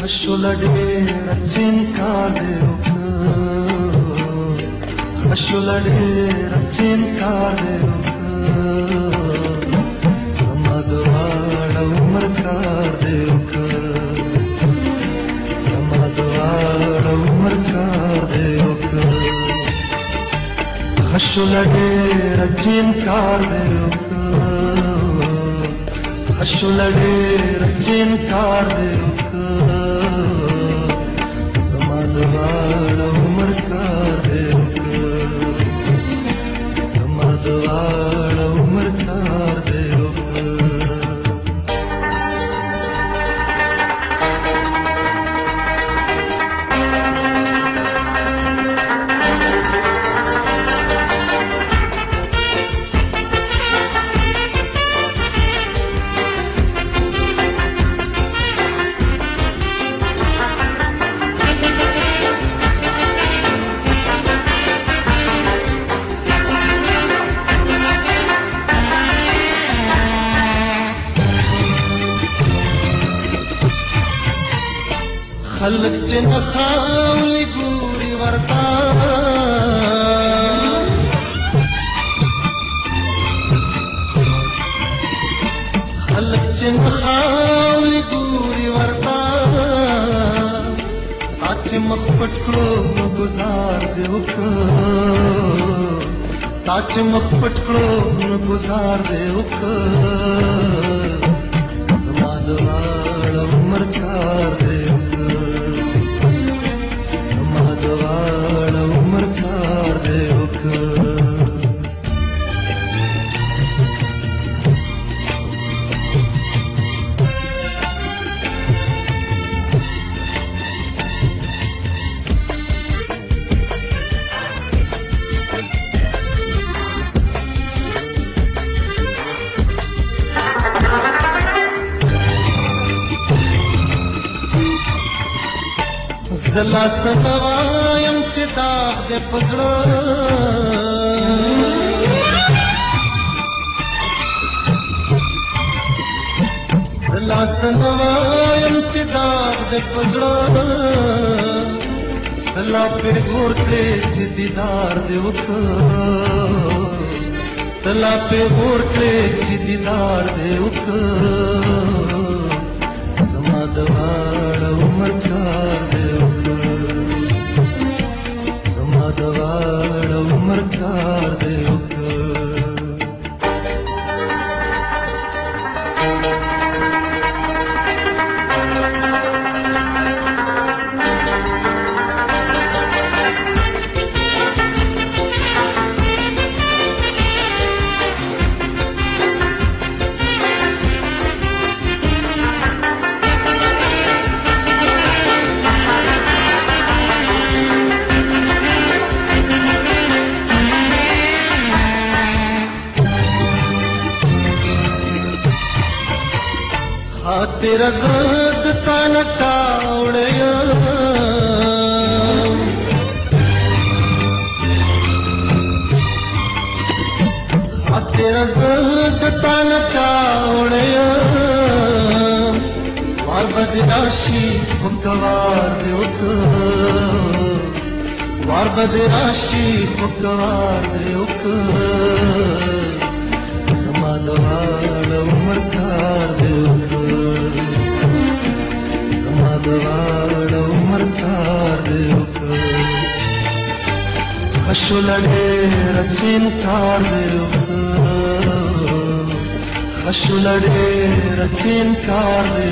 خشوله ډېره چینکار دې وکړ، خشوله ډېره چینکار دې وکړ، زما د واړه عمر کار دې وکړ، زما د واړه عمر کار دې وکړ. خشوله ډېره چینکار دې وکړ، خشوله ډېره چینکار دې وکړ، زما د واړه عمر کار دې وکړ، زما د واړه عمر کار دې وکړ. خلق چې نه خاولي ګوري ورته، خلق چې نه خاولي ګوري ورته، تا چې مخ پټ کړو نو ګزار دې وکړ، تا چې مخ پټ کړو نو ګزار دې وکړ، زما د واړه عمر کار دې عمر کار دې وکړ. زلا سنوایم چې داغ دې په زړه، زلا سنوایم چې داغ دې په زړه، تلا پې غور کړې چې دیدار دې وکړ، تلا پې غور کړې چې دیدار دې وکړ، زما د واړه عمر کار دې وکړ، زما د واړه عمر کار دې وکړ. خاطر زد تا نه چاوړیا، خاطر زد تا نه چاوړیا، وار بد راشي خوګوار دې وکړ، وار بد راشي خوګوار دې وکړ، زما د واړه عمر کار دې وکړ، زما د واړه عمر کار دې وکړ. خشوله ډېره چینکار دې وکړ، خشوله ډېره چینکار دې